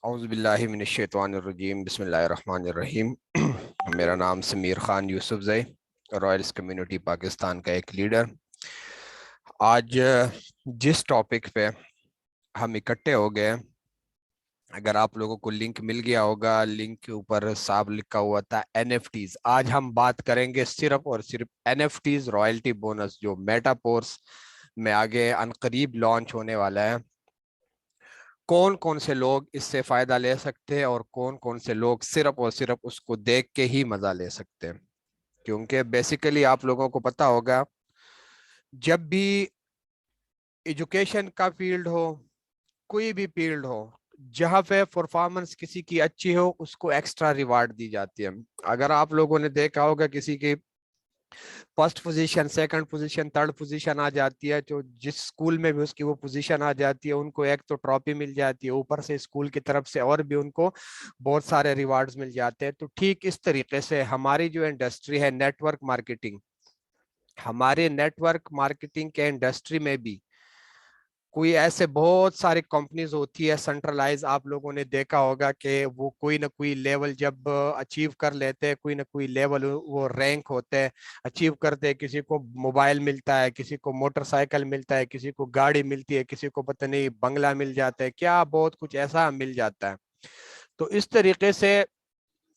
اعوذ باللہ من الشیطان الرجیم بسم اللہ الرحمن الرحیم میرا نام سمیر خان یوسف زئی، رائلز کمیونٹی پاکستان کا ایک لیڈر۔ آج جس ٹاپک پہ ہم اکٹھے ہو گئے، اگر آپ لوگوں کو لنک مل گیا ہوگا، لنک کے اوپر صاحب لکھا ہوا تھا NFTs۔ آج ہم بات کریں گے صرف اور صرف NFTs رائلٹی بونس جو میٹا پورس میں آگے عنقریب لانچ ہونے والا ہے۔ کون کون سے لوگ اس سے فائدہ لے سکتے ہیں اور کون کون سے لوگ صرف اور صرف اس کو دیکھ کے ہی مزہ لے سکتے ہیں، کیونکہ بیسیکلی آپ لوگوں کو پتا ہوگا جب بھی ایجوکیشن کا فیلڈ ہو، کوئی بھی فیلڈ ہو، جہاں پہ پرفارمنس کسی کی اچھی ہو اس کو ایکسٹرا ریوارڈ دی جاتی ہے۔ اگر آپ لوگوں نے دیکھا ہوگا کسی کی first position, second position, third position آ جاتی ہے، جو جس اسکول میں بھی اس کی وہ پوزیشن آ جاتی ہے، ان کو ایک تو ٹرافی مل جاتی ہے، اوپر سے اسکول کی طرف سے اور بھی ان کو بہت سارے ریوارڈز مل جاتے ہیں۔ تو ٹھیک اس طریقے سے ہماری جو انڈسٹری ہے نیٹ ورک مارکیٹنگ، ہمارے نیٹ ورک مارکیٹنگ کے انڈسٹری میں بھی کوئی ایسے بہت ساری کمپنیز ہوتی ہے سینٹرلائز۔ آپ لوگوں نے دیکھا ہوگا کہ وہ کوئی نہ کوئی لیول جب اچیو کر لیتے ہیں، کوئی نہ کوئی لیول وہ رینک ہوتے ہیں، اچیو کرتے ہیں، کسی کو موبائل ملتا ہے، کسی کو موٹر سائیکل ملتا ہے، کسی کو گاڑی ملتی ہے، کسی کو پتہ نہیں بنگلہ مل جاتا ہے، کیا بہت کچھ ایسا مل جاتا ہے۔ تو اس طریقے سے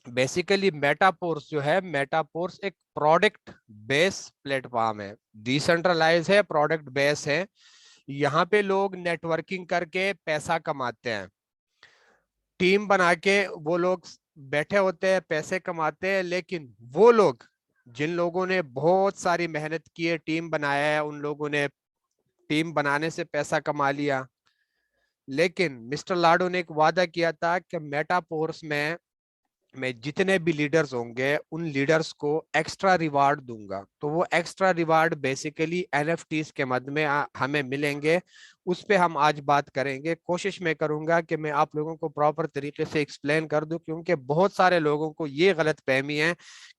بیسیکلی میٹا پورس جو ہے، میٹا پورس ایک پروڈکٹ بیس پلیٹ فارم ہے، ڈی سینٹرلائز ہے، پروڈکٹ بیس ہے۔ یہاں پہ لوگ نیٹ ورکنگ کر کے پیسہ کماتے ہیں، ٹیم بنا کے وہ لوگ بیٹھے ہوتے ہیں، پیسے کماتے ہیں۔ لیکن وہ لوگ جن لوگوں نے بہت ساری محنت کی ہے، ٹیم بنایا ہے، ان لوگوں نے ٹیم بنانے سے پیسہ کما لیا۔ لیکن مسٹر لاڈو نے ایک وعدہ کیا تھا کہ میٹا پورس میں جتنے بھی لیڈرز ہوں گے ان لیڈرز کو ایکسٹرا ریوارڈ دوں گا۔ تو وہ ایکسٹرا ریوارڈ بیسیکلی NFTs کے مد میں ہمیں ملیں گے، اس پہ ہم آج بات کریں گے۔ کوشش میں کروں گا کہ میں آپ لوگوں کو پراپر طریقے سے ایکسپلین کر دوں، کیونکہ بہت سارے لوگوں کو یہ غلط فہمی ہے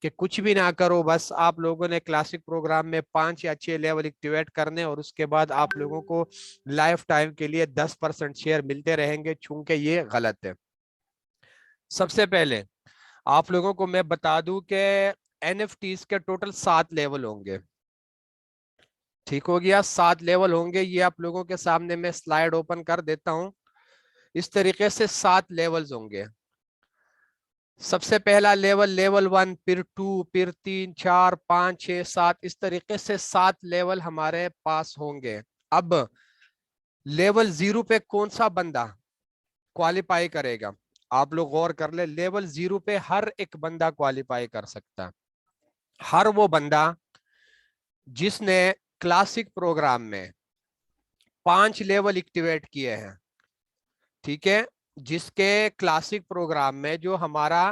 کہ کچھ بھی نہ کرو، بس آپ لوگوں نے کلاسک پروگرام میں 5 یا 6 لیول ایکٹیویٹ کرنے اور اس کے بعد آپ لوگوں کو لائف ٹائم کے لیے 10% شیئر ملتے رہیں گے، چونکہ یہ غلط ہے۔ سب سے پہلے آپ لوگوں کو میں بتا دوں کہ NFTs کے ٹوٹل 7 لیول ہوں گے۔ ٹھیک ہو گیا، 7 لیول ہوں گے۔ یہ آپ لوگوں کے سامنے میں سلائیڈ اوپن کر دیتا ہوں۔ اس طریقے سے 7 لیولز ہوں گے۔ سب سے پہلا لیول، لیول 1، پھر 2، پھر 3، 4، 5، 6، 7، اس طریقے سے 7 لیول ہمارے پاس ہوں گے۔ اب لیول 0 پہ کون سا بندہ کوالیفائی کرے گا؟ آپ لوگ غور کر لیں، لیول 0 پہ ہر ایک بندہ کوالیفائی کر سکتا ہے۔ ہر وہ بندہ جس نے کلاسک پروگرام میں 5 لیول ایکٹیویٹ کیے ہیں، ٹھیک ہے، جس کے کلاسک پروگرام میں جو ہمارا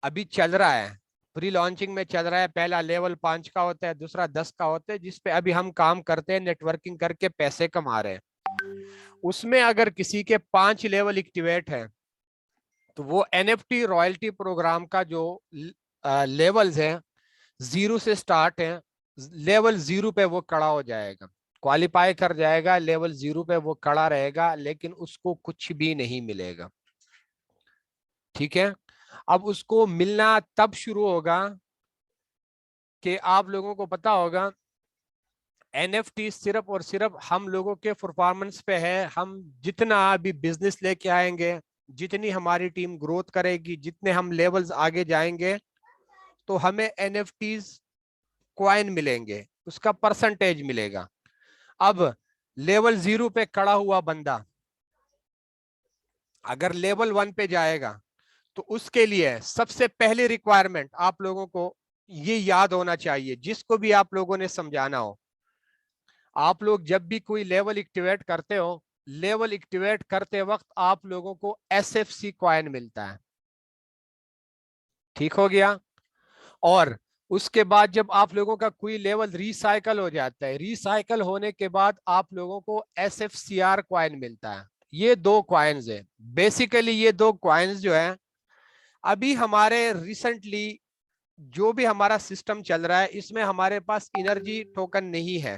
ابھی چل رہا ہے، پری لانچنگ میں چل رہا ہے، پہلا لیول 5 کا ہوتا ہے، دوسرا 10 کا ہوتا ہے، جس پہ ابھی ہم کام کرتے ہیں، نیٹ ورکنگ کر کے پیسے کما رہے ہیں۔ اس میں اگر کسی کے 5 لیول ایکٹیویٹ ہیں تو وہ NFT رائلٹی پروگرام کا جو لیولز ہیں 0 سے سٹارٹ ہیں، لیول 0 پہ وہ کڑا ہو جائے گا، کوالیفائی کر جائے گا، لیول 0 پہ وہ کڑا رہے گا، لیکن اس کو کچھ بھی نہیں ملے گا۔ ٹھیک ہے، اب اس کو ملنا تب شروع ہوگا کہ آپ لوگوں کو پتا ہوگا NFT صرف اور صرف ہم لوگوں کے پرفارمنس پہ ہے۔ ہم جتنا بھی بزنس لے کے آئیں گے، جتنی ہماری ٹیم گروتھ کرے گی، جتنے ہم لیولز آگے جائیں گے، تو ہمیں NFTs کوائن ملیں گے، اس کا پرسنٹیج ملے گا۔ اب لیول 0 پہ کڑا ہوا بندہ اگر لیول 1 پہ جائے گا تو اس کے لیے سب سے پہلی ریکوائرمنٹ آپ لوگوں کو یہ یاد ہونا چاہیے، جس کو بھی آپ لوگوں نے سمجھانا ہو، آپ لوگ جب بھی کوئی لیول ایکٹیویٹ کرتے ہو، لیول ایکٹیویٹ کرتے وقت آپ لوگوں کو SFC کوائن ملتا ہے۔ ٹھیک ہو گیا، اور اس کے بعد جب آپ لوگوں کا کوئی لیول ریسائیکل ہو جاتا ہے، ریسائیکل ہونے کے بعد آپ لوگوں کو SFCR کوائن ملتا ہے۔ یہ 2 کوائنز ہیں، بیسیکلی یہ 2 کوائنز جو ہیں ابھی ہمارے ریسنٹلی جو بھی ہمارا سسٹم چل رہا ہے اس میں ہمارے پاس انرجی ٹوکن نہیں ہے،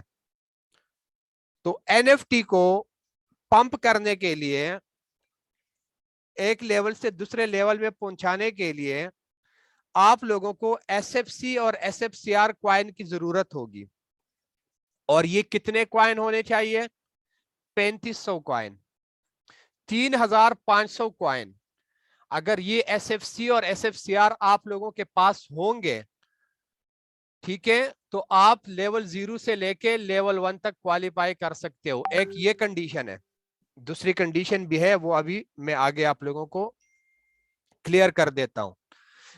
تو NFT کو پمپ کرنے کے لیے ایک لیول سے دوسرے لیول میں پہنچانے کے لیے آپ لوگوں کو ایس ایف سی اور S F C R coin کی ضرورت ہوگی. اور یہ کتنے کوائن ہونے چاہیے؟ 3500 کوائن, 3500 کوائن. اگر یہ ایس ایف سی اور ایس ایف سی آر آپ لوگوں کے پاس ہوں گے, ٹھیک ہے, تو آپ لیول 0 سے لے کے لیول 1 تک کوالیفائی کر سکتے ہو. ایک یہ کنڈیشن ہے, دوسری کنڈیشن بھی ہے, وہ ابھی میں آگے آپ لوگوں کو کلیئر کر دیتا ہوں.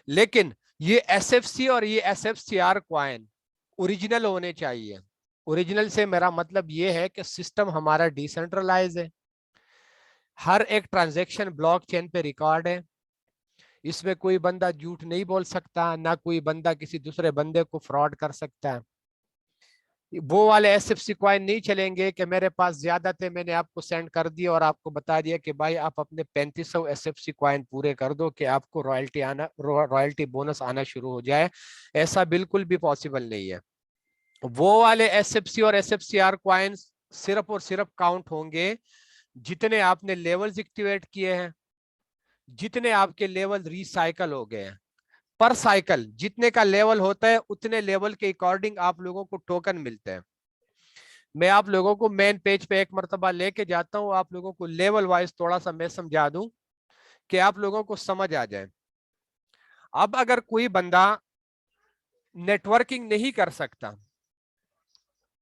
لیکن یہ ایس ایف سی اور یہ S F C R coin original ہونے چاہیے. اوریجنل سے میرا مطلب یہ ہے کہ سسٹم ہمارا ڈیسنٹرلائز ہے, ہر ایک ٹرانزیکشن بلاک چین پہ ریکارڈ ہے, اس میں کوئی بندہ جھوٹ نہیں بول سکتا, نہ کوئی بندہ کسی دوسرے بندے کو فراڈ کر سکتا ہے. وہ والے ایس ایف سی کوائن نہیں چلیں گے کہ میرے پاس زیادہ تھے, میں نے آپ کو سینڈ کر دیا اور آپ کو بتا دیا کہ بھائی آپ اپنے 3500 ایس ایف سی کوائن پورے کر دو کہ آپ کو رائلٹی بونس آنا شروع ہو جائے. ایسا بالکل بھی پاسبل نہیں ہے. وہ والے ایس ایف سی اور S F C R coins صرف اور صرف کاؤنٹ ہوں گے جتنے آپ نے لیولز ایکٹیویٹ کیے ہیں, جتنے آپ کے لیول ریسائیکل ہو گئے ہیں. پر سائیکل جتنے کا لیول ہوتا ہے اتنے لیول کے اکارڈنگ آپ لوگوں کو ٹوکن ملتے ہیں. میں آپ لوگوں کو مین پیج پہ ایک مرتبہ لے کے جاتا ہوں, آپ لوگوں کو لیول وائز تھوڑا سا میں سمجھا دوں کہ آپ لوگوں کو سمجھ آ جائے. اب اگر کوئی بندہ نیٹ ورکنگ نہیں کر سکتا,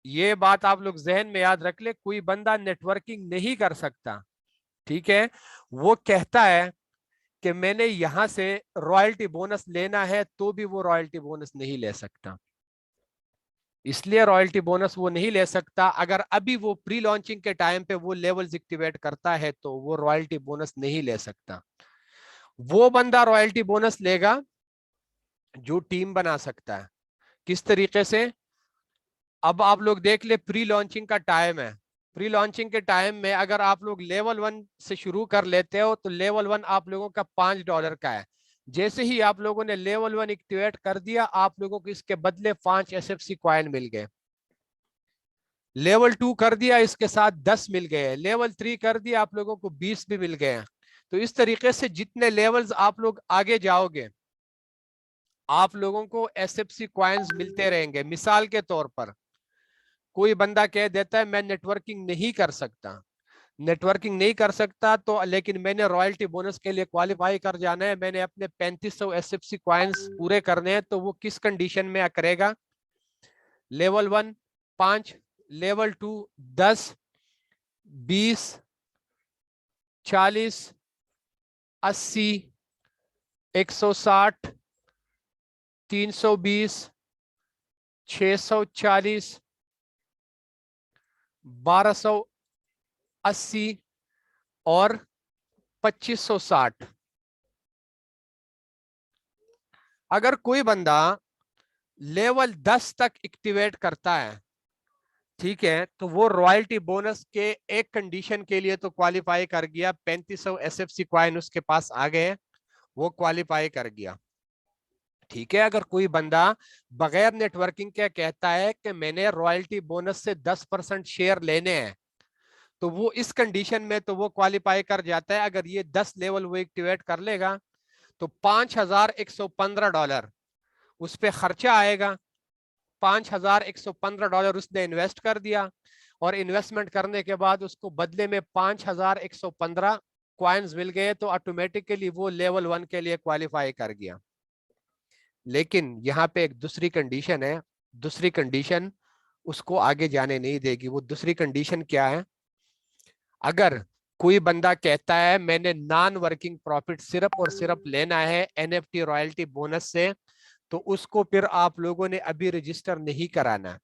یہ بات آپ لوگ ذہن میں یاد رکھ لیں, کوئی بندہ نیٹ ورکنگ نہیں کر سکتا, ٹھیک ہے, وہ کہتا ہے کہ میں نے یہاں سے رائلٹی بونس لینا ہے, تو بھی وہ رائلٹی بونس نہیں لے سکتا. اس لیے رائلٹی بونس وہ نہیں لے سکتا اگر ابھی وہ پری لانچنگ کے ٹائم پہ وہ لیولز ایکٹیویٹ کرتا ہے, تو وہ رائلٹی بونس نہیں لے سکتا. وہ بندہ رائلٹی بونس لے گا جو ٹیم بنا سکتا ہے. کس طریقے سے؟ اب آپ لوگ دیکھ لیں, پری لانچنگ کا ٹائم ہے, پری لانچنگ کے ٹائم میں اگر آپ لوگ لیول 1 سے شروع کر لیتے ہو تو لیول 1 آپ لوگوں کا $5 کا ہے. جیسے ہی آپ لوگوں نے لیول 1 ایکٹیویٹ کر دیا, آپ لوگوں کو اس کے بدلے 5 ایس ایف سی کوائن مل گئے. لیول 2 کر دیا, اس کے ساتھ 10 مل گئے. لیول 3 کر دیا, آپ لوگوں کو 20 بھی مل گئے. تو اس طریقے سے جتنے لیولز آپ لوگ آگے جاؤ گے, آپ لوگوں کو ایس ایف سی کوائنز ملتے رہیں گے. مثال کے طور پر کوئی بندہ کہہ دیتا ہے میں نیٹ ورکنگ نہیں کر سکتا, نیٹ ورکنگ نہیں کر سکتا تو لیکن میں نے رائلٹی بونس کے لیے کوالیفائی کر جانا ہے, میں نے اپنے 3500 ایس ایف سی کوائنز پورے کرنے ہیں, تو وہ کس کنڈیشن میں کرے گا؟ لیول 1 5, لیول 2 10, 20, 40, 80, 160, 320, 640, 1280 اور 2560. اگر کوئی بندہ لیول 10 تک ایکٹیویٹ کرتا ہے, ٹھیک ہے, تو وہ رائلٹی بونس کے ایک کنڈیشن کے لیے تو کوالیفائی کر گیا, 3500 ایس ایف سی کوائن اس کے پاس آ گئے, وہ کوالیفائی کر گیا, ٹھیک ہے. اگر کوئی بندہ بغیر نیٹ ورکنگ کے کہتا ہے کہ میں نے رائلٹی بونس سے 10% شیئر لینے ہیں, تو وہ اس کنڈیشن میں تو وہ کوالیفائی کر جاتا ہے. اگر یہ 10 لیول وہ ایکٹیویٹ کر لے گا تو $5115 اس پہ خرچہ آئے گا. $5115 اس نے انویسٹ کر دیا, اور انویسٹمنٹ کرنے کے بعد اس کو بدلے میں 5115 کوائنز مل گئے, تو آٹومیٹکلی وہ لیول 1 کے لیے کوالیفائی کر گیا. لیکن یہاں پہ ایک دوسری کنڈیشن ہے, دوسری کنڈیشن اس کو آگے جانے نہیں دے گی. وہ دوسری کنڈیشن کیا ہے؟ اگر کوئی بندہ کہتا ہے میں نے نان ورکنگ پروفٹ صرف اور صرف لینا ہے N F T royalty bonus سے, تو اس کو پھر آپ لوگوں نے ابھی رجسٹر نہیں کرانا.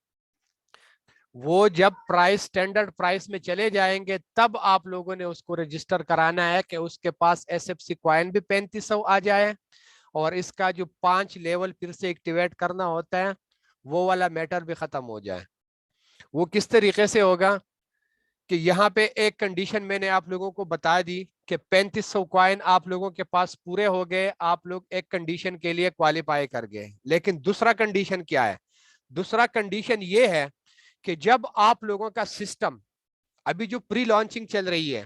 وہ جب پرائس سٹینڈرڈ پرائس میں چلے جائیں گے تب آپ لوگوں نے اس کو رجسٹر کرانا ہے کہ اس کے پاس ایس ایف سی کوائن بھی 3500 آ جائے, اور اس کا جو 5 لیول پھر سے ایکٹیویٹ کرنا ہوتا ہے وہ والا میٹر بھی ختم ہو جائے. وہ کس طریقے سے ہوگا کہ یہاں پہ ایک کنڈیشن میں نے آپ لوگوں کو بتا دی کہ 3500 کوائن آپ لوگوں کے پاس پورے ہو گئے, آپ لوگ ایک کنڈیشن کے لیے کوالیفائی کر گئے. لیکن دوسرا کنڈیشن کیا ہے؟ دوسرا کنڈیشن یہ ہے کہ جب آپ لوگوں کا سسٹم ابھی جو پری لانچنگ چل رہی ہے,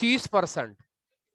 30%,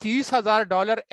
$30,000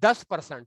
10%,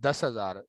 10,000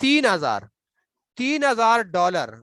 $3,000।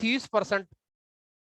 30%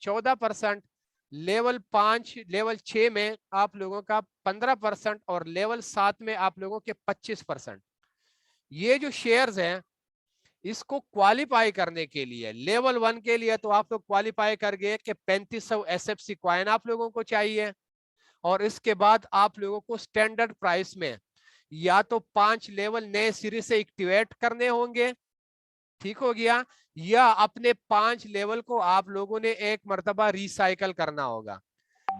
14%, لیول 5 لیول 6 میں آپ لوگوں کا 15% اور لیول 7 میں آپ لوگوں کے 25%. یہ جو شیئرز ہیں اس کو کوالیفائی کرنے کے لیے لیول 1 کے لیے تو آپ لوگ کوالیفائی کر گئے کہ 3500 ایس ایف سی کوائن آپ لوگوں کو چاہیے, اور اس کے بعد آپ لوگوں کو سٹینڈرڈ پرائس میں یا تو 5 لیول نئے سرے سے ایکٹیویٹ کرنے ہوں گے, ٹھیک ہو گیا, یا اپنے 5 لیول کو آپ لوگوں نے ایک مرتبہ ریسائیکل کرنا ہوگا.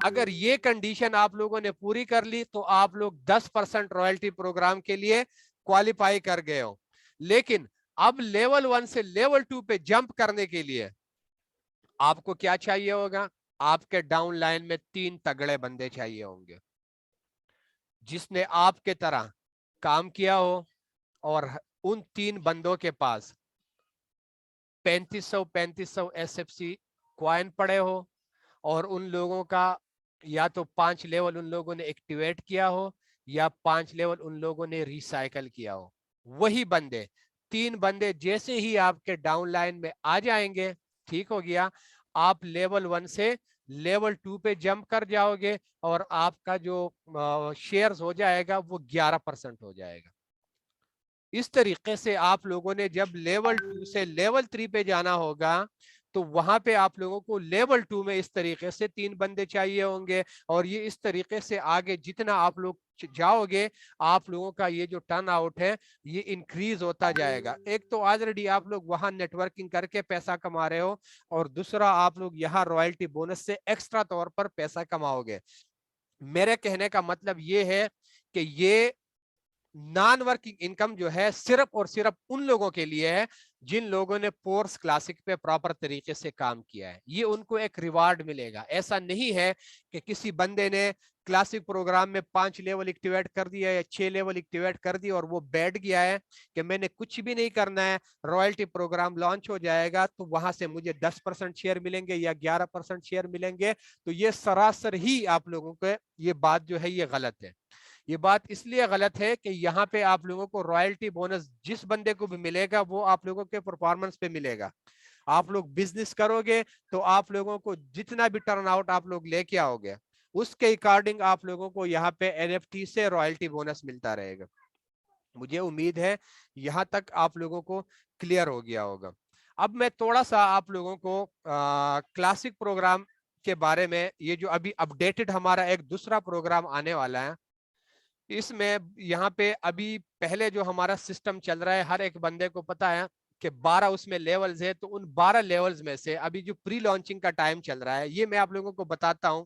اگر یہ کنڈیشن آپ لوگوں نے پوری کر لی تو آپ لوگ 10% رائلٹی پروگرام کے لیے کوالیفائی کر گئے ہو. لیکن اب لیول 1 سے لیول 2 پہ جمپ کرنے کے لیے آپ کو کیا چاہیے ہوگا؟ آپ کے ڈاؤن لائن میں 3 تگڑے بندے چاہیے ہوں گے جس نے آپ کے طرح کام کیا ہو, اور ان 3 بندوں کے پاس 3500 ایس ایف سی کوائن پڑے ہو, اور ان لوگوں کا یا تو 5 لیول ان لوگوں نے ایکٹیویٹ کیا ہو یا 5 لیول ان لوگوں نے ریسائیکل کیا ہو. وہی بندے 3 بندے جیسے ہی آپ کے ڈاؤن لائن میں آ جائیں گے, ٹھیک ہو گیا, آپ لیول 1 سے لیول 2 پہ جمپ کر جاؤ گے اور آپ کا جو شیئرز ہو جائے گا وہ 11% ہو جائے گا. اس طریقے سے آپ لوگوں نے جب لیول 2 سے لیول 3 پہ جانا ہوگا تو وہاں پہ آپ لوگوں کو لیول 2 میں اس طریقے سے 3 بندے چاہیے ہوں گے, اور یہ اس طریقے سے آگے جتنا آپ لوگ جاؤ گے آپ لوگوں کا یہ جو ٹرن آؤٹ ہے یہ انکریز ہوتا جائے گا. ایک تو آلریڈی آپ لوگ وہاں نیٹ ورکنگ کر کے پیسہ کما رہے ہو, اور دوسرا آپ لوگ یہاں رائلٹی بونس سے ایکسٹرا طور پر پیسہ کماؤ گے. میرے کہنے کا مطلب یہ ہے کہ یہ نان ورکنگ انکم جو ہے صرف اور صرف ان لوگوں کے لیے ہے جن لوگوں نے پورس کلاسک پہ پراپر طریقے سے کام کیا ہے. یہ ان کو ایک ریوارڈ ملے گا. ایسا نہیں ہے کہ کسی بندے نے کلاسک پروگرام میں 5 لیول ایکٹیویٹ کر دیا یا 6 لیول ایکٹیویٹ کر دی اور وہ بیٹھ گیا ہے کہ میں نے کچھ بھی نہیں کرنا ہے, رائلٹی پروگرام لانچ ہو جائے گا تو وہاں سے مجھے 10% شیئر ملیں گے یا 11% شیئر ملیں گے. تو یہ سراسر ہی آپ لوگوں کو یہ بات جو ہے یہ غلط ہے. یہ بات اس لیے غلط ہے کہ یہاں پہ آپ لوگوں کو رائلٹی بونس جس بندے کو بھی ملے گا وہ آپ لوگوں کے پرفارمنس پہ ملے گا. آپ لوگ بزنس کرو گے تو آپ لوگوں کو جتنا بھی ٹرن آؤٹ آپ لوگ لے کے آؤ گے اس کے اکارڈنگ آپ لوگوں کو یہاں پہ این ایف ٹی سے رائلٹی بونس ملتا رہے گا. مجھے امید ہے یہاں تک آپ لوگوں کو کلیئر ہو گیا ہوگا. اب میں تھوڑا سا آپ لوگوں کو کلاسک پروگرام کے بارے میں, یہ جو ابھی اپڈیٹڈ ہمارا ایک دوسرا پروگرام آنے والا ہے, اس میں یہاں پہ ابھی پہلے جو ہمارا سسٹم چل رہا ہے ہر ایک بندے کو پتا ہے کہ 12 اس میں لیولز ہے, تو ان 12 لیولز میں سے ابھی جو پری لانچنگ کا ٹائم چل رہا ہے یہ میں آپ لوگوں کو بتاتا ہوں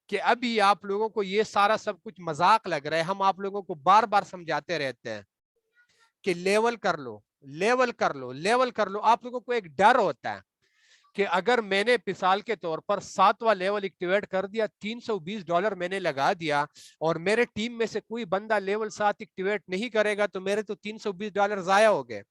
کہ ابھی آپ لوگوں کو یہ سارا سب کچھ مذاق لگ رہا ہے. ہم آپ لوگوں کو بار بار سمجھاتے رہتے ہیں کہ لیول کر لو لیول کر لو لیول کر لو. آپ لوگوں کو ایک ڈر ہوتا ہے کہ اگر میں نے مثال کے طور پر 7واں لیول ایکٹیویٹ کر دیا, $320 میں نے لگا دیا, اور میرے ٹیم میں سے کوئی بندہ لیول 7 ایکٹیویٹ نہیں کرے گا تو میرے تو $320 ضائع ہو گئے.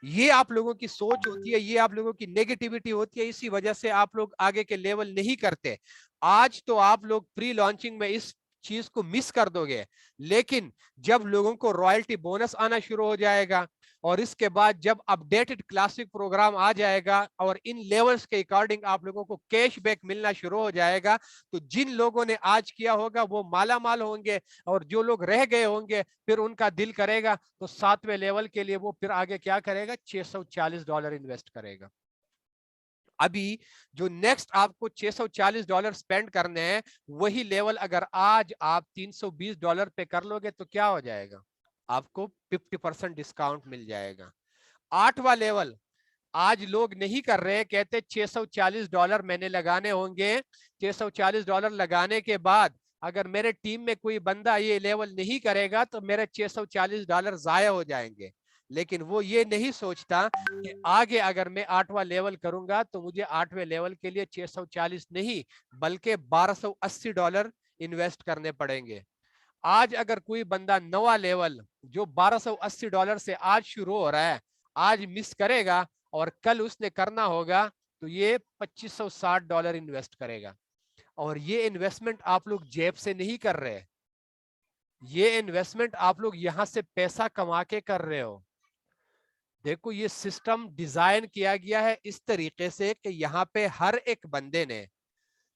یہ آپ لوگوں کی سوچ ہوتی ہے, یہ آپ لوگوں کی نیگیٹیوٹی ہوتی ہے, اسی وجہ سے آپ لوگ آگے کے لیول نہیں کرتے. آج تو آپ لوگ پری لانچنگ میں اس چیز کو مس کر دو گے, لیکن جب لوگوں کو رائلٹی بونس آنا شروع ہو جائے گا اور اس کے بعد جب اپڈیٹڈ کلاسک پروگرام آ جائے گا اور ان لیولز کے اکارڈنگ آپ لوگوں کو کیش بیک ملنا شروع ہو جائے گا, تو جن لوگوں نے آج کیا ہوگا وہ مالا مال ہوں گے, اور جو لوگ رہ گئے ہوں گے پھر ان کا دل کرے گا تو 7ویں لیول کے لیے وہ پھر آگے کیا کرے گا, $640 انویسٹ کرے گا. ابھی جو نیکسٹ آپ کو $640 سپینڈ کرنے ہیں وہی لیول اگر آج آپ $320 پہ کر لو گے تو کیا ہو جائے گا, آپ کو 50% ڈسکاؤنٹ مل جائے گا. 8واں لیول آج لوگ نہیں کر رہے, کہتے $640 میں نے لگانے ہوں گے, $640 لگانے کے بعد اگر میرے ٹیم میں کوئی بندہ یہ لیول نہیں کرے گا تو میرے $640 ضائع ہو جائیں گے. لیکن وہ یہ نہیں سوچتا کہ آگے اگر میں 8واں لیول کروں گا تو مجھے 8ویں لیول کے لیے 640 نہیں بلکہ $1280 انویسٹ کرنے پڑیں گے. آج اگر کوئی بندہ 9واں لیول جو $1280 سے آج شروع ہو رہا ہے آج مس کرے گا اور کل اس نے کرنا ہوگا تو یہ $2560 انویسٹ کرے گا. اور یہ انویسٹمنٹ آپ لوگ جیب سے نہیں کر رہے, یہ انویسٹمنٹ آپ لوگ یہاں سے پیسہ کما کے کر رہے ہو. دیکھو یہ سسٹم ڈیزائن کیا گیا ہے اس طریقے سے کہ یہاں پہ ہر ایک بندے نے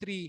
3,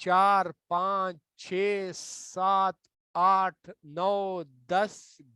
4, 5, 6, 7, 8, 9, 10,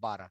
12,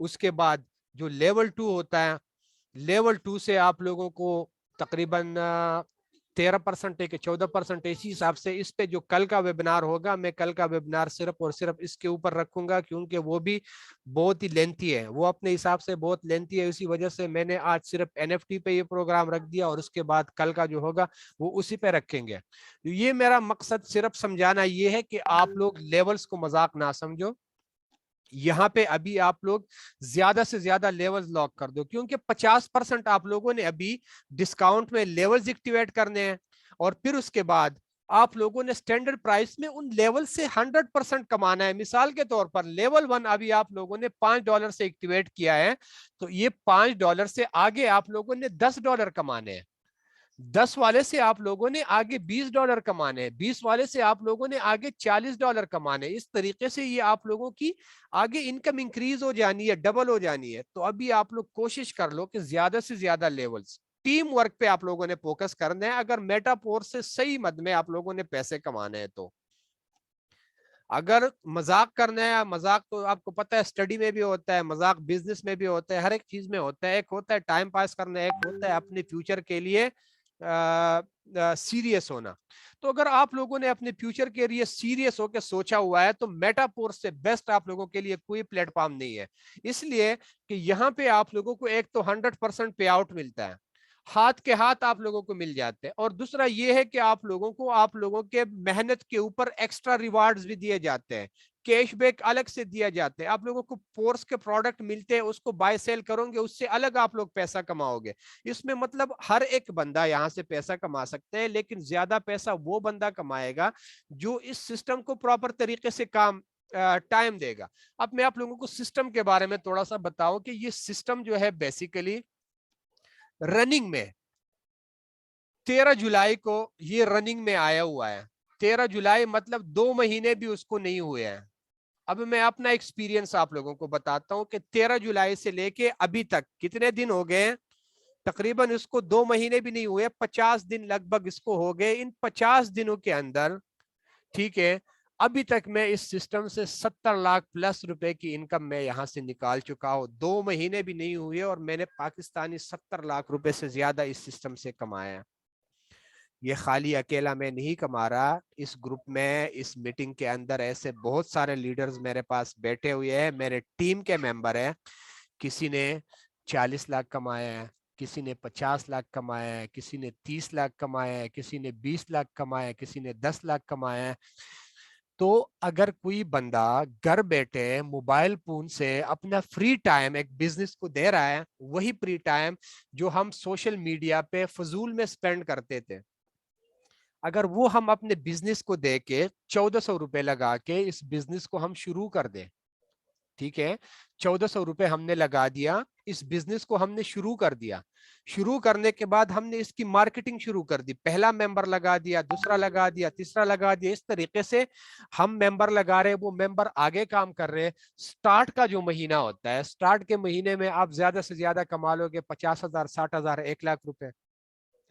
اس کے بعد جو لیول 2 ہوتا ہے، لیول 2 سے آپ لوگوں کو تقریباً 13% کہ 14%، اسی حساب سے اس پہ جو کل کا ویبنار ہوگا، میں کل کا ویبنار صرف اور صرف اس کے اوپر رکھوں گا، کیونکہ وہ بھی بہت ہی لینتھی ہے، وہ اپنے حساب سے بہت لینتھی ہے، اسی وجہ سے میں نے آج صرف NFT پہ یہ پروگرام رکھ دیا، اور اس کے بعد کل کا جو ہوگا وہ اسی پہ رکھیں گے۔ یہ میرا مقصد صرف سمجھانا یہ ہے کہ آپ لوگ لیولز کو مذاق نہ سمجھو، یہاں پہ ابھی آپ لوگ زیادہ سے زیادہ لیولز لاک کر دو، کیونکہ 50% آپ لوگوں نے ابھی ڈسکاؤنٹ میں لیولز ایکٹیویٹ کرنے ہیں، اور پھر اس کے بعد آپ لوگوں نے سٹینڈرڈ پرائس میں ان لیول سے 100% کمانا ہے۔ مثال کے طور پر لیول 1 ابھی آپ لوگوں نے $5 سے ایکٹیویٹ کیا ہے، تو یہ $5 سے آگے آپ لوگوں نے $10 کمانے ہیں، 10 والے سے آپ لوگوں نے آگے $20 کمانے ہیں، 20 والے سے آپ لوگوں نے آگے $40 کمانے ہیں۔ اس طریقے سے یہ آپ لوگوں کی آگے انکم انکریز ہو جانی ہے، ڈبل ہو جانی ہے۔ تو ابھی آپ لوگ کوشش کر لو کہ زیادہ سے زیادہ لیولز، ٹیم ورک پہ آپ لوگوں نے فوکس کرنا ہے، اگر میٹاپور سے صحیح مد میں آپ لوگوں نے پیسے کمانے ہیں تو۔ اگر مذاق کرنا ہے، مذاق تو آپ کو پتہ ہے اسٹڈی میں بھی ہوتا ہے، مذاق بزنس میں بھی ہوتا ہے، ہر ایک چیز میں ہوتا ہے، ایک ہوتا ہے ٹائم پاس کرنا، ایک ہوتا ہے اپنے فیوچر کے لیے سیریس ہونا۔ تو اگر آپ لوگوں نے اپنے فیوچر کے لیے سیریس ہو کے سوچا ہوا ہے تو میٹاپور سے بیسٹ آپ لوگوں کے لیے کوئی پلیٹ فارم نہیں ہے، اس لیے کہ یہاں پہ آپ لوگوں کو ایک تو 100% پے آؤٹ ملتا ہے، ہاتھ کے ہاتھ آپ لوگوں کو مل جاتے ہیں، اور دوسرا یہ ہے کہ آپ لوگوں کے محنت کے اوپر ایکسٹرا ریوارڈز بھی دیے جاتے ہیں، کیش بیک الگ سے دیا جاتے ہیں، آپ لوگوں کو فورس کے پروڈکٹ ملتے ہیں، اس کو بائی سیل کرو گے اس سے الگ آپ لوگ پیسہ کماؤ گے۔ اس میں مطلب ہر ایک بندہ یہاں سے پیسہ کما سکتے ہیں، لیکن زیادہ پیسہ وہ بندہ کمائے گا جو اس سسٹم کو پراپر طریقے سے ٹائم دے گا۔ اب میں آپ لوگوں کو سسٹم کے بارے میں تھوڑا سا بتاؤں کہ یہ سسٹم جو ہے بیسیکلی رننگ میں 13 جولائی کو یہ رننگ میں آیا ہوا ہے، 13 جولائی مطلب 2 مہینے بھی اس کو نہیں ہوئے ہیں۔ اب میں اپنا ایکسپیرینس آپ لوگوں کو بتاتا ہوں کہ 13 جولائی سے لے کے ابھی تک کتنے دن ہو گئے ہیں، تقریباً اس کو 2 مہینے بھی نہیں ہوئے، 50 دن لگ بھگ اس کو ہو گئے۔ ان 50 دنوں کے اندر ٹھیک ہے، ابھی تک میں اس سسٹم سے 70 لاکھ پلس روپے کی انکم میں یہاں سے نکال چکا ہوں، 2 مہینے بھی نہیں ہوئے اور میں نے پاکستانی 70 لاکھ روپے سے زیادہ اس سسٹم سے کمایا ہے۔ یہ خالی اکیلا میں نہیں کما رہا، اس گروپ میں، اس میٹنگ کے اندر ایسے بہت سارے لیڈرز میرے پاس بیٹھے ہوئے ہیں، میرے ٹیم کے ممبر ہیں، کسی نے 40 لاکھ کمایا ہے، کسی نے 50 لاکھ کمایا ہے، کسی نے 30 لاکھ کمایا ہے، کسی نے 20 لاکھ کمایا ہے، کسی نے 10 لاکھ کمایا ہے۔ تو اگر کوئی بندہ گھر بیٹھے موبائل فون سے اپنا فری ٹائم ایک بزنس کو دے رہا ہے، وہی فری ٹائم جو ہم سوشل میڈیا پہ فضول میں سپینڈ کرتے تھے، اگر وہ ہم اپنے بزنس کو دے کے 1400 روپے لگا کے اس بزنس کو ہم شروع کر دیں، ٹھیک ہے، 1400 روپے ہم نے لگا دیا، اس بزنس کو ہم نے شروع کر دیا، شروع کرنے کے بعد ہم نے اس کی مارکیٹنگ شروع کر دی، پہلا ممبر لگا دیا، دوسرا لگا دیا، تیسرا لگا دیا، اس طریقے سے ہم ممبر لگا رہے، وہ ممبر آگے کام کر رہے۔ سٹارٹ کا جو مہینہ ہوتا ہے، سٹارٹ کے مہینے میں آپ زیادہ سے زیادہ کما لو گے 50,000، 60,000، 1 لاکھ روپے،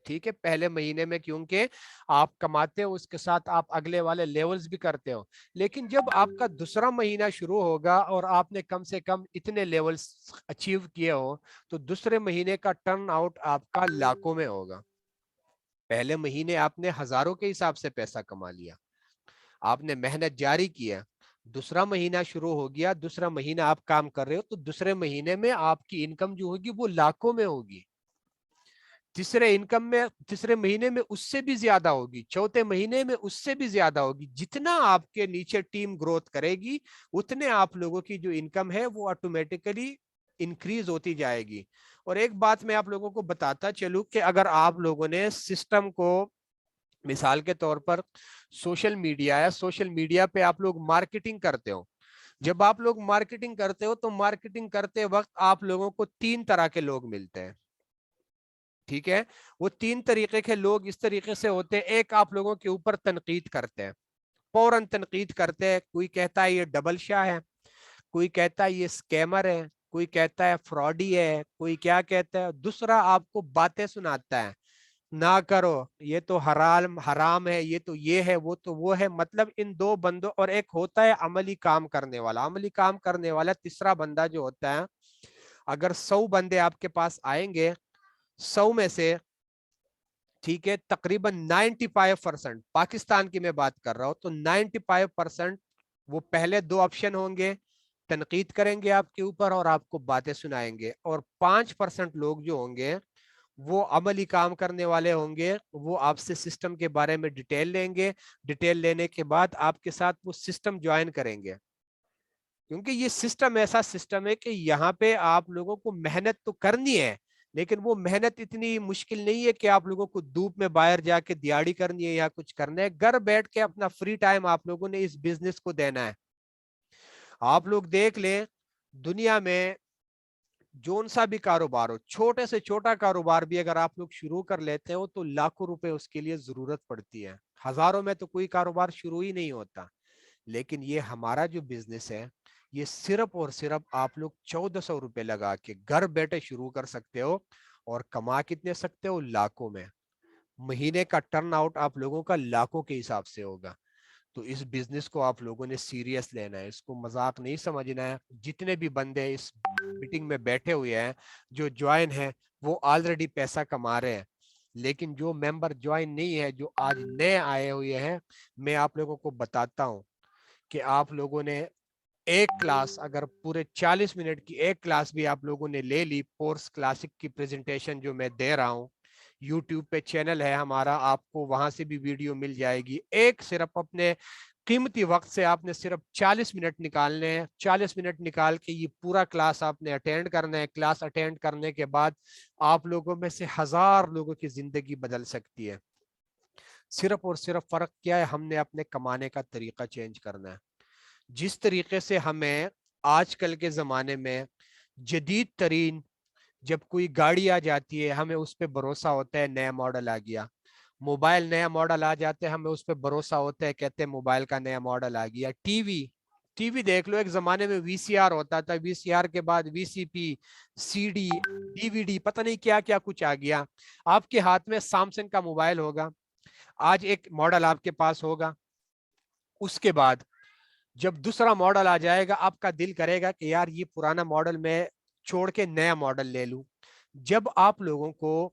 ٹھیک ہے، پہلے مہینے میں، کیونکہ آپ کماتے ہو اس کے ساتھ آپ اگلے والے لیولز بھی کرتے ہو۔ لیکن جب آپ کا دوسرا مہینہ شروع ہوگا اور آپ نے کم سے کم اتنے لیولز اچیو کیے ہو تو دوسرے مہینے کا ٹرن آؤٹ آپ کا لاکھوں میں ہوگا۔ پہلے مہینے آپ نے ہزاروں کے حساب سے پیسہ کما لیا، آپ نے محنت جاری کیا، دوسرا مہینہ شروع ہو گیا، دوسرا مہینہ آپ کام کر رہے ہو تو دوسرے مہینے میں آپ کی انکم جو ہوگی وہ لاکھوں میں ہوگی، تیسرے مہینے میں اس سے بھی زیادہ ہوگی، چوتھے مہینے میں اس سے بھی زیادہ ہوگی۔ جتنا آپ کے نیچے ٹیم گروتھ کرے گی اتنے آپ لوگوں کی جو انکم ہے وہ آٹومیٹیکلی انکریز ہوتی جائے گی۔ اور ایک بات میں آپ لوگوں کو بتاتا چلوں کہ اگر آپ لوگوں نے سسٹم کو، مثال کے طور پر سوشل میڈیا ہے، سوشل میڈیا پہ آپ لوگ مارکیٹنگ کرتے ہو، جب آپ لوگ مارکیٹنگ کرتے ہو تو مارکیٹنگ کرتے وقت آپ لوگوں کو 3 طرح کے لوگ ملتے ہیں، ٹھیک ہے، وہ 3 طریقے کے لوگ اس طریقے سے ہوتے ہیں، ایک آپ لوگوں کے اوپر تنقید کرتے ہیں، فوراً تنقید کرتے ہیں، کوئی کہتا ہے یہ ڈبل شاہ ہے، کوئی کہتا ہے یہ سکیمر ہے، کوئی کہتا ہے فراڈی ہے، کوئی کیا کہتا ہے، دوسرا آپ کو باتیں سناتا ہے، نہ کرو یہ تو حرام ہے، یہ تو یہ ہے، وہ تو وہ ہے، مطلب ان 2 بندوں، اور ایک ہوتا ہے عملی کام کرنے والا، عملی کام کرنے والا تیسرا بندہ جو ہوتا ہے اگر 100 بندے آپ کے پاس آئیں گے، 100 میں سے ٹھیک ہے تقریباً 95%، پاکستان کی میں بات کر رہا ہوں، تو 95% وہ پہلے 2 آپشن ہوں گے، تنقید کریں گے آپ کے اوپر اور آپ کو باتیں سنائیں گے، اور 5% لوگ جو ہوں گے وہ عملی کام کرنے والے ہوں گے، وہ آپ سے سسٹم کے بارے میں ڈیٹیل لیں گے، ڈیٹیل لینے کے بعد آپ کے ساتھ وہ سسٹم جوائن کریں گے، کیونکہ یہ سسٹم ایسا سسٹم ہے کہ یہاں پہ آپ لوگوں کو محنت تو کرنی ہے، لیکن وہ محنت اتنی مشکل نہیں ہے کہ آپ لوگوں کو دھوپ میں باہر جا کے دیہڑی کرنی ہے یا کچھ کرنا ہے، گھر بیٹھ کے اپنا فری ٹائم آپ لوگوں نے اس بزنس کو دینا ہے۔ آپ لوگ دیکھ لیں دنیا میں جون سا بھی کاروبار ہو، چھوٹے سے چھوٹا کاروبار بھی اگر آپ لوگ شروع کر لیتے ہو تو لاکھوں روپے اس کے لیے ضرورت پڑتی ہے، ہزاروں میں تو کوئی کاروبار شروع ہی نہیں ہوتا، لیکن یہ ہمارا جو بزنس ہے یہ صرف اور صرف آپ لوگ 1400 روپے لگا کے گھر بیٹھے شروع کر سکتے ہو، اور کما کتنے سکتے ہو؟ لاکھوں میں، مہینے کا ٹرن آؤٹ آپ لوگوں کا لاکھوں کے حساب سے ہوگا۔ تو اس بزنس کو آپ لوگوں نے سیریس لینا ہے، اس کو مذاق نہیں سمجھنا ہے۔ جتنے بھی بندے اس میٹنگ میں بیٹھے ہوئے ہیں جو جوائن ہیں وہ آلریڈی پیسہ کما رہے ہیں، لیکن جو ممبر جوائن نہیں ہے، جو آج نئے آئے ہوئے ہیں، میں آپ لوگوں کو بتاتا ہوں کہ آپ لوگوں نے ایک کلاس، اگر پورے 40 منٹ کی ایک کلاس بھی آپ لوگوں نے لے لی، کورس کلاسک کی پریزنٹیشن جو میں دے رہا ہوں، یوٹیوب پہ چینل ہے ہمارا، آپ کو وہاں سے بھی ویڈیو مل جائے گی، ایک صرف اپنے قیمتی وقت سے آپ نے صرف 40 منٹ نکالنے ہیں، 40 منٹ نکال کے یہ پورا کلاس آپ نے اٹینڈ کرنا ہے۔ کلاس اٹینڈ کرنے کے بعد آپ لوگوں میں سے 1000 لوگوں کی زندگی بدل سکتی ہے۔ صرف اور صرف فرق کیا ہے؟ ہم نے اپنے کمانے کا طریقہ چینج کرنا ہے۔ جس طریقے سے ہمیں آج کل کے زمانے میں جدید ترین جب کوئی گاڑی آ جاتی ہے ہمیں اس پہ بھروسہ ہوتا ہے، نیا ماڈل آ گیا، موبائل نیا ماڈل آ جاتے ہیں ہمیں اس پہ بھروسہ ہوتا ہے، کہتے ہیں موبائل کا نیا ماڈل آ گیا۔ ٹی وی دیکھ لو، ایک زمانے میں وی سی آر ہوتا تھا، وی سی آر کے بعد وی سی پی، سی ڈی، ڈی وی ڈی، پتہ نہیں کیا کیا کچھ آ گیا۔ آپ کے ہاتھ میں سیمسنگ کا موبائل ہوگا، آج ایک ماڈل آپ کے پاس ہوگا، اس کے بعد جب دوسرا ماڈل آ جائے گا آپ کا دل کرے گا کہ یار یہ پرانا ماڈل میں چھوڑ کے نیا ماڈل لے لوں۔ جب آپ لوگوں کو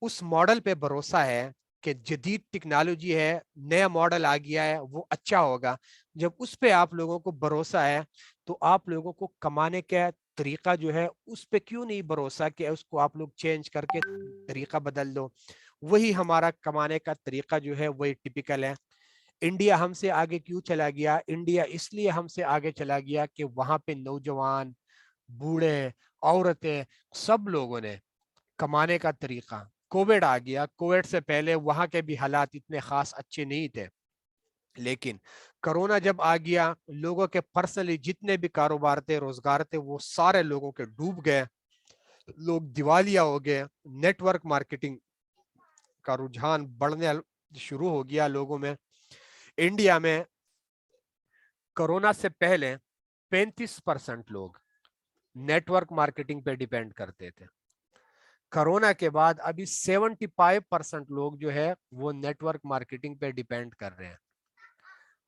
اس ماڈل پہ بھروسہ ہے کہ جدید ٹیکنالوجی ہے، نیا ماڈل آ گیا ہے، وہ اچھا ہوگا، جب اس پہ آپ لوگوں کو بھروسہ ہے تو آپ لوگوں کو کمانے کا طریقہ جو ہے اس پہ کیوں نہیں بھروسہ کہ اس کو آپ لوگ چینج کر کے طریقہ بدل دو۔ وہی ہمارا کمانے کا طریقہ جو ہے وہی ٹپیکل ہے۔ انڈیا ہم سے آگے کیوں چلا گیا؟ انڈیا اس لیے ہم سے آگے چلا گیا کہ وہاں پہ نوجوان، بوڑھے، عورتیں، سب لوگوں نے کمانے کا طریقہ، کووڈ آ گیا، کووڈ سے پہلے وہاں کے بھی حالات اتنے خاص اچھے نہیں تھے، لیکن کرونا جب آ گیا لوگوں کے پرسنلی جتنے بھی کاروبار تھے، روزگار تھے، وہ سارے لوگوں کے ڈوب گئے، لوگ دیوالیہ ہو گئے، نیٹ ورک مارکیٹنگ کا رجحان بڑھنے شروع ہو گیا لوگوں میں۔ انڈیا میں کرونا سے پہلے 35% لوگ نیٹ ورک مارکیٹنگ پہ ڈیپینڈ کرتے تھے، کرونا کے بعد ابھی 75% لوگ جو ہے وہ نیٹ ورک مارکیٹنگ پہ ڈیپینڈ کر رہے ہیں۔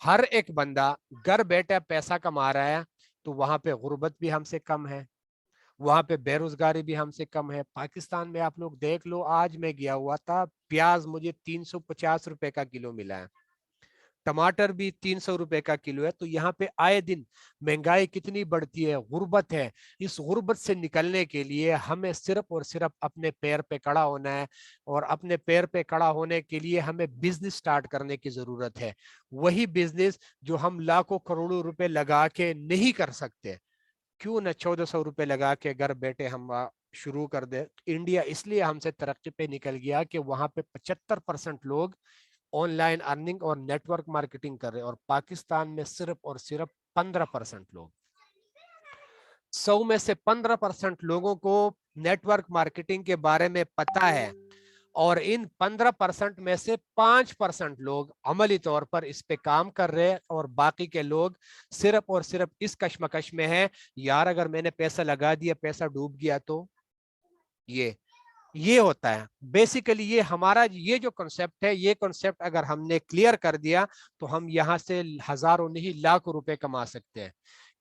ہر ایک بندہ گھر بیٹھے پیسہ کما رہا ہے، تو وہاں پہ غربت بھی ہم سے کم ہے، وہاں پہ بے روزگاری بھی ہم سے کم ہے۔ پاکستان میں آپ لوگ دیکھ لو، آج میں گیا ہوا تھا، پیاز مجھے 350 روپے کا کلو ملا ہے، ٹماٹر بھی 300 روپے کا کلو ہے۔ تو یہاں پہ آئے دن مہنگائی کتنی بڑھتی ہے، غربت ہے۔ اس غربت سے نکلنے کے لیے ہمیں صرف اور صرف اپنے پیر پہ کھڑا ہونا ہے، اور اپنے پیر پہ کھڑا ہونے کے لیے ہمیں بزنس سٹارٹ کرنے کی ضرورت ہے، وہی بزنس جو ہم لاکھوں کروڑوں روپے لگا کے نہیں کر سکتے، کیوں نہ 1400 روپے لگا کے گھر بیٹھے ہم شروع کر دے۔ انڈیا اس لیے ہم سے ترقی پہ نکل گیا کہ وہاں پہ 75% لوگ آن لائن ارننگ اور نیٹ ورک مارکیٹنگ کر رہے ہیں، اور پاکستان میں صرف اور صرف 15% لوگ، 100 میں سے 15% لوگوں کو نیٹ ورک مارکیٹنگ کے بارے میں پتا ہے، اور ان 15% میں سے 5% لوگ عملی طور پر اس پہ کام کر رہے ہیں، اور باقی کے لوگ صرف اور صرف اس کشمکش میں ہیں، یار اگر میں نے پیسہ لگا دیا پیسہ ڈوب گیا تو یہ ہوتا ہے بیسیکلی۔ یہ ہمارا یہ جو کنسپٹ ہے، یہ کنسپٹ اگر ہم نے کلیئر کر دیا تو ہم یہاں سے ہزاروں نہیں لاکھوں روپے کما سکتے ہیں،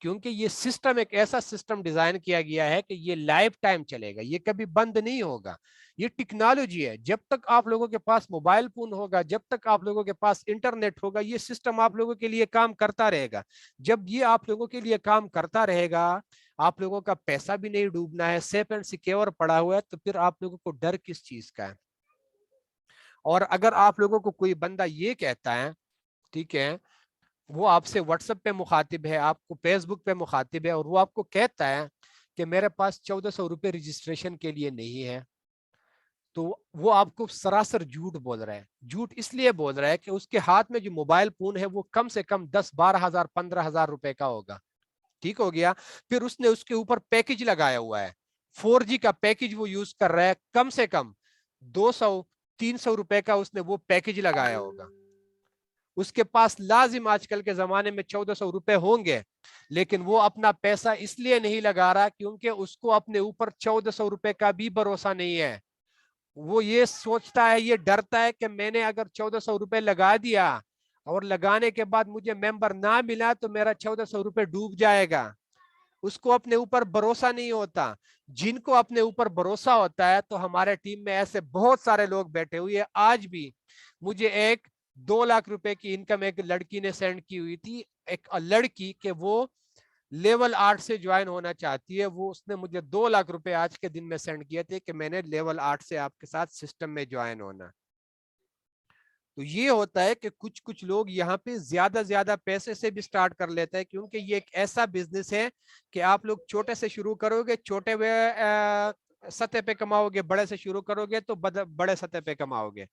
کیونکہ یہ سسٹم ایک ایسا سسٹم ڈیزائن کیا گیا ہے کہ یہ لائف ٹائم چلے گا, یہ کبھی بند نہیں ہوگا. یہ ٹیکنالوجی ہے, جب تک آپ لوگوں کے پاس موبائل فون ہوگا, جب تک آپ لوگوں کے پاس انٹرنیٹ ہوگا, یہ سسٹم آپ لوگوں کے لیے کام کرتا رہے گا. جب یہ آپ لوگوں کے لیے کام کرتا رہے گا, آپ لوگوں کا پیسہ بھی نہیں ڈوبنا ہے, سیف اینڈ سیکیور پڑا ہوا ہے, تو پھر آپ لوگوں کو ڈر کس چیز کا ہے؟ اور اگر آپ لوگوں کو کوئی بندہ یہ کہتا ہے, ٹھیک ہے, وہ آپ سے واٹس ایپ پہ مخاطب ہے, آپ کو فیس بک پہ مخاطب ہے, اور وہ آپ کو کہتا ہے کہ میرے پاس 1400 روپے رجسٹریشن کے لیے نہیں ہے, تو وہ آپ کو سراسر جھوٹ بول رہا ہے. جھوٹ اس لیے بول رہا ہے کہ اس کے ہاتھ میں جو موبائل فون ہے وہ کم سے کم 10-12 ہزار 15,000 روپے کا ہوگا. ٹھیک ہو گیا. پھر اس نے اس کے اوپر پیکج لگایا ہوا ہے, 4G کا پیکج وہ یوز کر رہا ہے, کم سے کم 200-300 روپے کا اس نے وہ پیکج لگایا ہوگا. اس کے پاس لازم آج کل کے زمانے میں 1400 روپے ہوں گے, لیکن وہ اپنا پیسہ اس لیے نہیں لگا رہا کیونکہ اس کو اپنے اوپر 1400 روپے کا بھی بھروسہ نہیں ہے. وہ یہ سوچتا ہے, یہ ڈرتا ہے کہ میں نے اگر 1400 روپے لگا دیا اور لگانے کے بعد مجھے ممبر نہ ملا تو میرا 1400 روپے ڈوب جائے گا. اس کو اپنے اوپر بھروسہ نہیں ہوتا. جن کو اپنے اوپر بھروسہ ہوتا ہے, تو ہمارے ٹیم میں ایسے بہت سارے لوگ بیٹھے ہوئے ہیں. آج بھی مجھے 2 لاکھ روپے کی انکم ایک لڑکی نے سینڈ کی ہوئی تھی, ایک لڑکی کہ وہ لیول 8 سے جوائن ہونا چاہتی ہے. وہ اس نے مجھے 2 لاکھ روپے آج کے دن میں سینڈ کیے تھے کہ میں نے لیول 8 سے آپ کے ساتھ سسٹم میں جوائن ہونا. تو یہ ہوتا ہے کہ کچھ لوگ یہاں پہ زیادہ پیسے سے بھی سٹارٹ کر لیتے ہیں, کیونکہ یہ ایک ایسا بزنس ہے کہ آپ لوگ چھوٹے سے شروع کرو گے, چھوٹے سطح پہ کماؤ گے, بڑے سے شروع کرو گے تو بڑے سطح پہ کماؤ گے.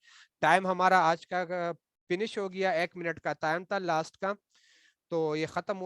ٹائم ہمارا آج کا فنش ہو گیا, 1 منٹ کا ٹائم تھا لاسٹ کا, تو یہ ختم ہو